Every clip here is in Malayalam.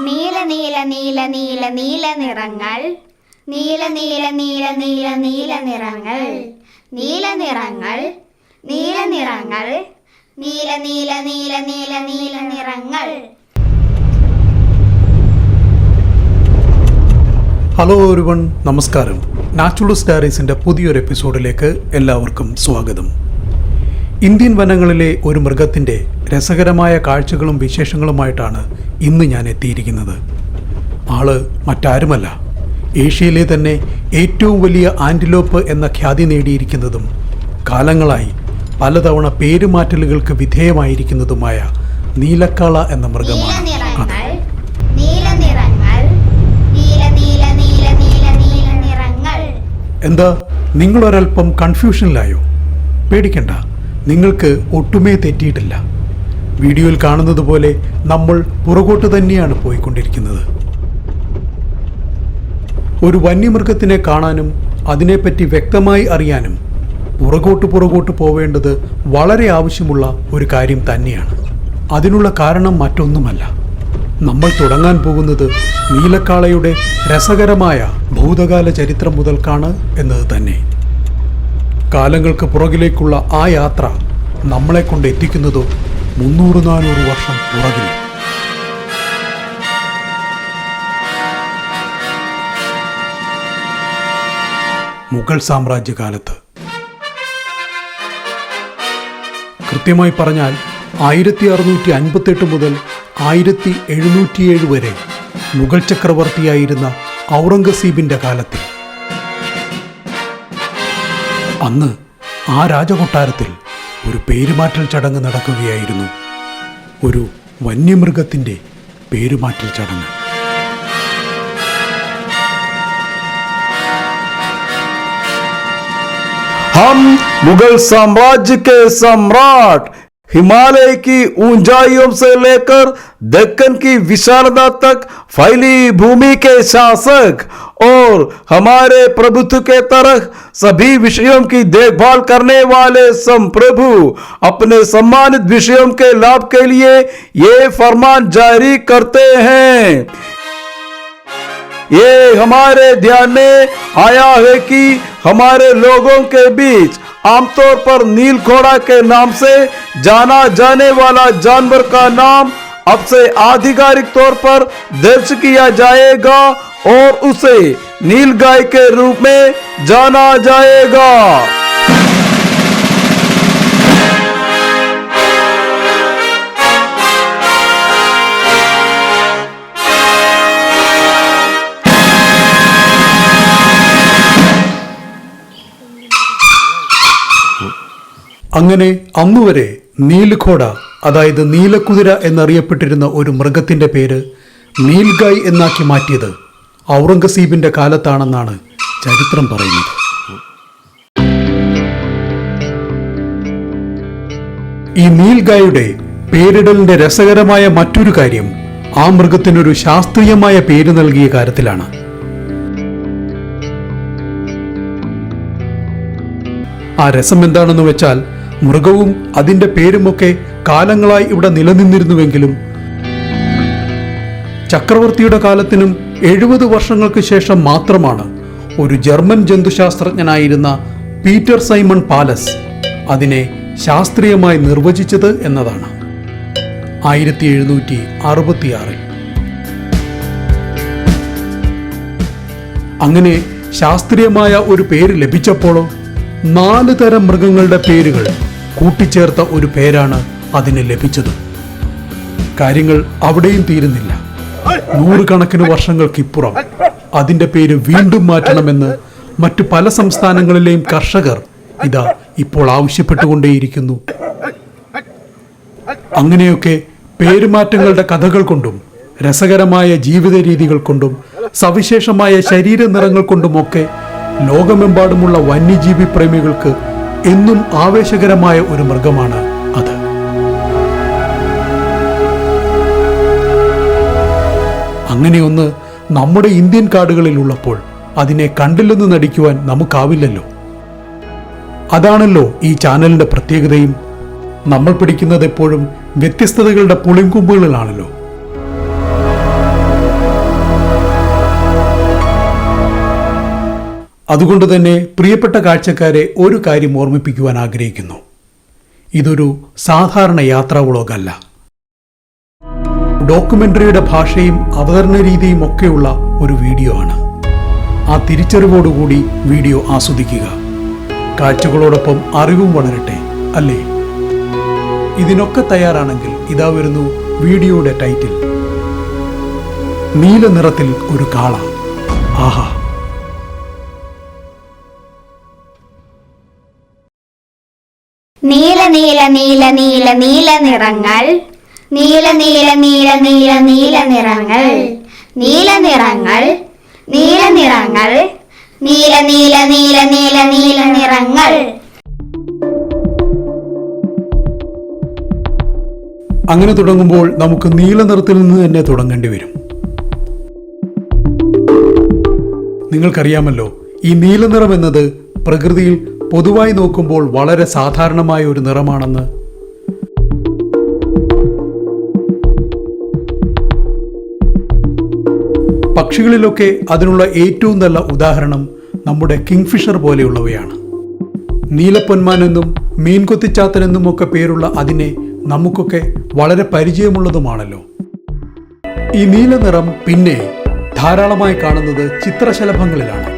നീല നീല നീല നീല നീല നിറങ്ങൾ, നീല നീല നീല നീല നീല നിറങ്ങൾ, നീല നിറങ്ങൾ, നീല നിറങ്ങൾ, നീല നീല നീല നീല നീല നിറങ്ങൾ. ഹലോ എവരിവൺ, നമസ്കാരം. നാച്ചുറലിസ്റ്റ് ഡയറീസിൻ്റെ പുതിയൊരു എപ്പിസോഡിലേക്ക് എല്ലാവർക്കും സ്വാഗതം. ഇന്ത്യൻ വനങ്ങളിലെ ഒരു മൃഗത്തിൻ്റെ രസകരമായ കാഴ്ചകളും വിശേഷങ്ങളുമായിട്ടാണ് ഇന്ന് ഞാൻ എത്തിയിരിക്കുന്നത്. ആള് മറ്റാരുമല്ല, ഏഷ്യയിലെ തന്നെ ഏറ്റവും വലിയ ആൻറ്റിലോപ്പ് എന്ന ഖ്യാതി നേടിയിരിക്കുന്നതും കാലങ്ങളായി പലതവണ പേരുമാറ്റലുകൾക്ക് വിധേയമായിരിക്കുന്നതുമായ നീലക്കാള എന്ന മൃഗമാണ്. എന്താ, നിങ്ങളൊരൽപ്പം കൺഫ്യൂഷനിലായോ? പേടിക്കണ്ട, നിങ്ങൾക്ക് ഒട്ടുമേ തെറ്റിയിട്ടില്ല. വീഡിയോയിൽ കാണുന്നത് പോലെ നമ്മൾ പുറകോട്ട് തന്നെയാണ് പോയിക്കൊണ്ടിരിക്കുന്നത്. ഒരു വന്യമൃഗത്തിനെ കാണാനും അതിനെപ്പറ്റി വ്യക്തമായി അറിയാനും പുറകോട്ട് പോവേണ്ടത് വളരെ ആവശ്യമുള്ള ഒരു കാര്യം തന്നെയാണ്. അതിനുള്ള കാരണം മറ്റൊന്നുമല്ല, നമ്മൾ തുടങ്ങാൻ പോകുന്നത് നീലക്കാളയുടെ രസകരമായ ഭൂതകാല ചരിത്രം മുതൽക്കാണ് എന്നത് തന്നെ. കാലങ്ങൾക്ക് പുറകിലേക്കുള്ള ആ യാത്ര നമ്മളെ കൊണ്ട് എത്തിക്കുന്നതോ 300-400 വർഷം പുറകിൽ. മുഗൾ സാമ്രാജ്യകാലത്ത്, കൃത്യമായി പറഞ്ഞാൽ 1658 മുതൽ 1707 വരെ മുഗൾ ചക്രവർത്തിയായിരുന്ന ഔറംഗസീബിന്റെ കാലത്തിൽ. അന്ന് ആ രാജകൊട്ടാരത്തിൽ ഒരു പേരുമാറ്റൽ ചടങ്ങ് നടക്കുകയായിരുന്നു. ഒരു വന്യമൃഗത്തിൻ്റെ പേരുമാറ്റൽ ചടങ്ങ്. हम मुगल साम्राज्य के सम्राट, हिमालय की ऊंचाइयों से लेकर दक्कन की विशालता तक फैली भूमि के शासक और हमारे प्रभुत्व के तरह सभी विषयों की देखभाल करने वाले संप्रभु अपने सम्मानित विषयों के लाभ के लिए ये फरमान जारी करते हैं। ये हमारे ध्यान में आया है कि हमारे लोगों के बीच आमतौर पर नील घोड़ा के नाम से जाना जाने वाला जानवर का नाम अब से आधिकारिक तौर पर दर्ज किया जाएगा और उसे नील गाय के रूप में जाना जाएगा। അങ്ങനെ അന്നുവരെ നീൽഘോട, അതായത് നീലക്കുതിര എന്നറിയപ്പെട്ടിരുന്ന ഒരു മൃഗത്തിൻ്റെ പേര് നീൽഗായ് എന്നാക്കി മാറ്റിയത് ഔറംഗസീബിന്റെ കാലത്താണെന്നാണ് ചരിത്രം പറയുന്നത്. ഈ നീൽഗായുടെ പേരിടലിന്റെ രസകരമായ മറ്റൊരു കാര്യം ആ മൃഗത്തിനൊരു ശാസ്ത്രീയമായ പേര് നൽകിയ കാര്യത്തിലാണ്. ആ രസം എന്താണെന്ന് വെച്ചാൽ, മൃഗവും അതിൻ്റെ പേരുമൊക്കെ കാലങ്ങളായി ഇവിടെ നിലനിന്നിരുന്നുവെങ്കിലും ചക്രവർത്തിയുടെ കാലത്തിനും 70 വർഷങ്ങൾക്ക് ശേഷം മാത്രമാണ് ഒരു ജർമ്മൻ ജന്തുശാസ്ത്രജ്ഞനായിരുന്ന പീറ്റർ സൈമൺ പാലസ് അതിനെ ശാസ്ത്രീയമായി നിർവചിച്ചത് എന്നതാണ്. 1766. അങ്ങനെ ശാസ്ത്രീയമായ ഒരു പേര് ലഭിച്ചപ്പോഴോ 4 തരം മൃഗങ്ങളുടെ പേരുകൾ കൂട്ടിച്ചേർത്ത ഒരു പേരാണ് അതിന് ലഭിച്ചത്. കാര്യങ്ങൾ അവിടെയും തീരുന്നില്ല. 100 കണക്കിന് വർഷങ്ങൾക്കിപ്പുറം അതിൻ്റെ പേര് വീണ്ടും മാറ്റണമെന്ന് മറ്റു പല സംസ്ഥാനങ്ങളിലെയും കർഷകർ ഇതാ ഇപ്പോൾ ആവശ്യപ്പെട്ടുകൊണ്ടേയിരിക്കുന്നു. അങ്ങനെയൊക്കെ പേരുമാറ്റങ്ങളുടെ കഥകൾ കൊണ്ടും രസകരമായ ജീവിത രീതികൾ കൊണ്ടും സവിശേഷമായ ശരീര നിറങ്ങൾ കൊണ്ടുമൊക്കെ ലോകമെമ്പാടുമുള്ള വന്യജീവി പ്രേമികൾക്ക് എന്നും ആവേശകരമായ ഒരു മൃഗമാണ് അത്. അങ്ങനെയൊന്ന് നമ്മുടെ ഇന്ത്യൻ കാടുകളിൽ ഉള്ളപ്പോൾ അതിനെ കണ്ടില്ലെന്ന് നടിക്കുവാൻ നമുക്കാവില്ലല്ലോ. അതാണല്ലോ ഈ ചാനലിന്റെ പ്രത്യേകതയും. നമ്മൾ പിടിക്കുന്നത് എപ്പോഴും വ്യത്യസ്തതകളുടെ പുളിങ്കുമ്പുകളിലാണല്ലോ. അതുകൊണ്ട് തന്നെ പ്രിയപ്പെട്ട കാഴ്ചക്കാരെ ഒരു കാര്യം ഓർമ്മിപ്പിക്കുവാൻ ആഗ്രഹിക്കുന്നു. ഇതൊരു സാധാരണ യാത്രാ വ്ളോഗല്ല. ഡോക്യുമെന്ററിയുടെ ഭാഷയും അവതരണ രീതിയും ഒക്കെയുള്ള ഒരു വീഡിയോ ആണ്. ആ തിരിച്ചറിവോടുകൂടി വീഡിയോ ആസ്വദിക്കുക. കാഴ്ചകളോടൊപ്പം അറിവും വളരട്ടെ, അല്ലേ? ഇതിനൊക്കെ തയ്യാറാണെങ്കിൽ ഇതാ വരുന്നു വീഡിയോയുടെ ടൈറ്റിൽ. നീല നിറത്തിൽ ഒരു കാള. ആഹാ! നീല നീല നീല നീല നീല നിറങ്ങൾ, നീല നീല നീല നീല നീല നിറങ്ങൾ, നീല നിറങ്ങൾ, നീല നിറങ്ങൾ, നീല നീല നീല നീല നീല നിറങ്ങൾ. അങ്ങനെ തുടങ്ങുമ്പോൾ നമുക്ക് നീല നിറത്തിൽ നിന്ന് തന്നെ തുടങ്ങേണ്ടി വരും. നിങ്ങൾക്കറിയാമല്ലോ, ഈ നീല നിറം എന്നത് പ്രകൃതിയിൽ പൊതുവായി നോക്കുമ്പോൾ വളരെ സാധാരണമായ ഒരു നിറമാണെന്ന്. പക്ഷികളിലൊക്കെ അതിനുള്ള ഏറ്റവും നല്ല ഉദാഹരണം നമ്മുടെ കിങ്ഫിഷർ പോലെയുള്ളവയാണ്. നീലപ്പൊന്മാൻ എന്നും മീൻകൊത്തിച്ചാത്തൻ എന്നും ഒക്കെ പേരുള്ള അതിനെ നമുക്കൊക്കെ വളരെ പരിചയമുള്ളതുമാണല്ലോ. ഈ നീല നിറം പിന്നെ ധാരാളമായി കാണുന്നത് ചിത്രശലഭങ്ങളിലാണ്.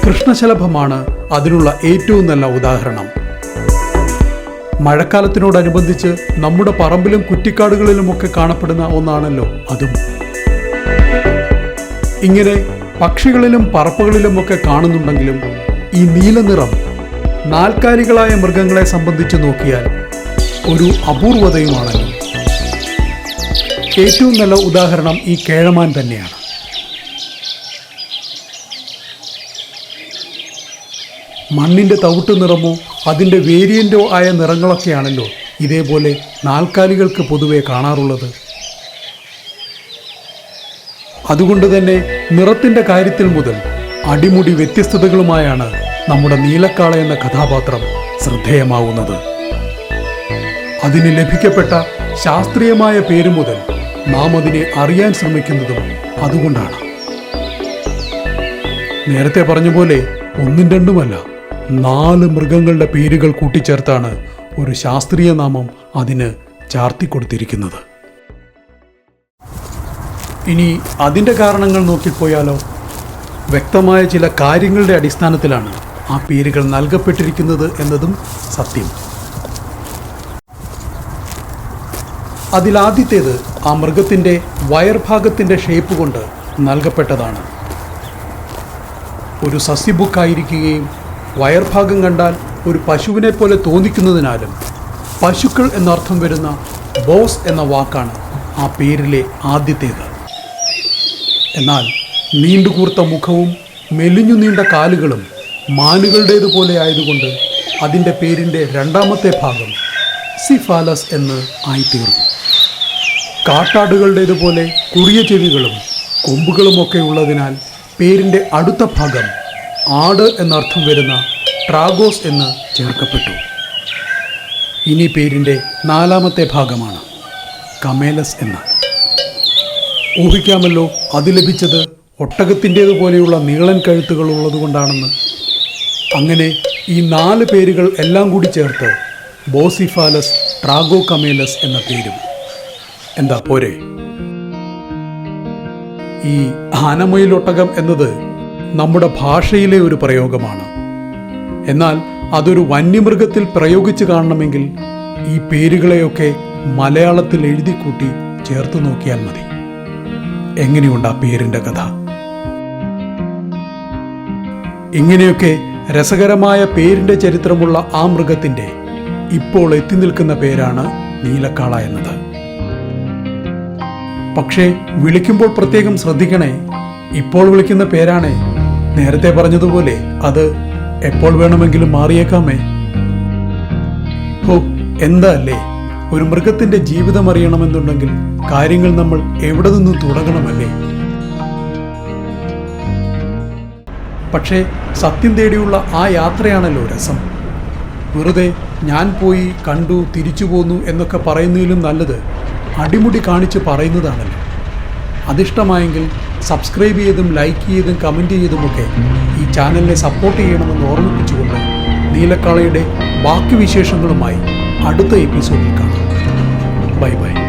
കൃഷ്ണശലഭമാണ് അതിനുള്ള ഏറ്റവും നല്ല ഉദാഹരണം. മഴക്കാലത്തിനോടനുബന്ധിച്ച് നമ്മുടെ പറമ്പിലും കുറ്റിക്കാടുകളിലുമൊക്കെ കാണപ്പെടുന്ന ഒന്നാണല്ലോ അതും. ഇങ്ങനെ പക്ഷികളിലും പറപ്പുകളിലുമൊക്കെ കാണുന്നുണ്ടെങ്കിലും ഈ നീല നിറം നാൽക്കാലികളായ മൃഗങ്ങളെ സംബന്ധിച്ച് നോക്കിയാൽ ഒരു അപൂർവതയുമാണല്ലോ. ഏറ്റവും നല്ല ഉദാഹരണം ഈ കേഴമാൻ തന്നെയാണ്. മണ്ണിൻ്റെ തവിട്ട് നിറമോ അതിൻ്റെ വേരിയൻ്റോ ആയ നിറങ്ങളൊക്കെയാണല്ലോ ഇതേപോലെ നാൽക്കാലികൾക്ക് പൊതുവെ കാണാറുള്ളത്. അതുകൊണ്ട് തന്നെ നിറത്തിൻ്റെ കാര്യത്തിൽ മുതൽ അടിമുടി വ്യത്യസ്തതകളുമായാണ് നമ്മുടെ നീലക്കാള എന്ന കഥാപാത്രം ശ്രദ്ധേയമാവുന്നത്. അതിന് ലഭിക്കപ്പെട്ട ശാസ്ത്രീയമായ പേര് മുതൽ നാം അതിനെ അറിയാൻ ശ്രമിക്കുന്നതും അതുകൊണ്ടാണ്. നേരത്തെ പറഞ്ഞ പോലെ ഒന്നും രണ്ടുമല്ല, 4 മൃഗങ്ങളുടെ പേരുകൾ കൂട്ടിച്ചേർത്താണ് ഒരു ശാസ്ത്രീയ നാമം അതിന് ചാർത്തിക്കൊടുത്തിരിക്കുന്നത്. ഇനി അതിൻ്റെ കാരണങ്ങൾ നോക്കിപ്പോയാലോ? വ്യക്തമായ ചില കാര്യങ്ങളുടെ അടിസ്ഥാനത്തിലാണ് ആ പേരുകൾ നൽകപ്പെട്ടിരിക്കുന്നത് എന്നതും സത്യം. അതിലാദ്യത്തേത് ആ മൃഗത്തിൻ്റെ വയർഭാഗത്തിൻ്റെ ഷേപ്പ് കൊണ്ട് നൽകപ്പെട്ടതാണ്. ഒരു സസ്യബുക്കായിരിക്കുകയും വയർഭാഗം കണ്ടാൽ ഒരു പശുവിനെ പോലെ തോന്നിക്കുന്നതിനാലും പശുക്കൾ എന്നർത്ഥം വരുന്ന ബോസ് എന്ന വാക്കാണ് ആ പേരിലെ ആദ്യത്തേത്. എന്നാൽ നീണ്ടുകൂർത്ത മുഖവും മെലിഞ്ഞു നീണ്ട കാലുകളും മാനുകളുടേതുപോലെ ആയതുകൊണ്ട് അതിൻ്റെ പേരിൻ്റെ രണ്ടാമത്തെ ഭാഗം സിഫാലസ് എന്ന് ആയിത്തീർന്നു. കാട്ടാടുകളുടേതുപോലെ കുറിയ ചെവികളും കൊമ്പുകളുമൊക്കെ ഉള്ളതിനാൽ പേരിൻ്റെ അടുത്ത ഭാഗം ആട് എന്നർത്ഥം വരുന്ന ട്രാഗോസ് എന്ന് ചേർക്കപ്പെട്ടു. ഇനി പേരിൻ്റെ നാലാമത്തെ ഭാഗമാണ് കമേലസ് എന്ന്. ഊഹിക്കാമല്ലോ അത് ലഭിച്ചത് ഒട്ടകത്തിൻ്റേതുപോലെയുള്ള നീളൻ കഴുത്തുകൾ ഉള്ളതുകൊണ്ടാണെന്ന്. അങ്ങനെ ഈ 4 പേരുകൾ എല്ലാം കൂടി ചേർത്ത് ബോസിഫാലസ് ട്രാഗോ കമേലസ് എന്ന പേരും. എന്താ പോരെ? ഈ ആനമയിലൊട്ടകം എന്നത് നമ്മുടെ ഭാഷയിലെ ഒരു പ്രയോഗമാണ്. എന്നാൽ അതൊരു വന്യമൃഗത്തിൽ പ്രയോഗിച്ച് കാണണമെങ്കിൽ ഈ പേരുകളെയൊക്കെ മലയാളത്തിൽ എഴുതിക്കൂട്ടി ചേർത്ത് നോക്കിയാൽ മതി. എങ്ങനെയുണ്ട് ആ പേരിൻ്റെ കഥ? ഇങ്ങനെയൊക്കെ രസകരമായ പേരിൻ്റെ ചരിത്രമുള്ള ആ മൃഗത്തിൻ്റെ ഇപ്പോൾ എത്തി നിൽക്കുന്ന പേരാണ് നീലക്കാള എന്നത്. പക്ഷേ വിളിക്കുമ്പോൾ പ്രത്യേകം ശ്രദ്ധിക്കണേ. ഇപ്പോൾ വിളിക്കുന്ന പേരാണേ. നേരത്തെ പറഞ്ഞതുപോലെ അത് എപ്പോൾ വേണമെങ്കിലും മാറിയേക്കാമേ. ഹോ, എന്താ അല്ലേ? ഒരു മൃഗത്തിന്റെ ജീവിതം അറിയണമെന്നുണ്ടെങ്കിൽ കാര്യങ്ങൾ നമ്മൾ എവിടെ നിന്നും തുടങ്ങണമല്ലേ? പക്ഷേ സത്യം തേടിയുള്ള ആ യാത്രയാണല്ലോ രസം. വെറുതെ ഞാൻ പോയി കണ്ടു തിരിച്ചു പോന്നു എന്നൊക്കെ പറയുന്നതിലും നല്ലത് അടിമുടി കാണിച്ച് പറയുന്നതാണല്ലോ. അതിഷ്ടമായെങ്കിൽ സബ്സ്ക്രൈബ് ചെയ്തും ലൈക്ക് ചെയ്തും കമൻറ്റ് ചെയ്തുമൊക്കെ ഈ ചാനലിനെ സപ്പോർട്ട് ചെയ്യണമെന്ന് ഓർമ്മിപ്പിച്ചുകൊണ്ട് നീലക്കാളയുടെ ബാക്കി വിശേഷങ്ങളുമായി അടുത്ത എപ്പിസോഡിൽ കാണാം. Bye bye.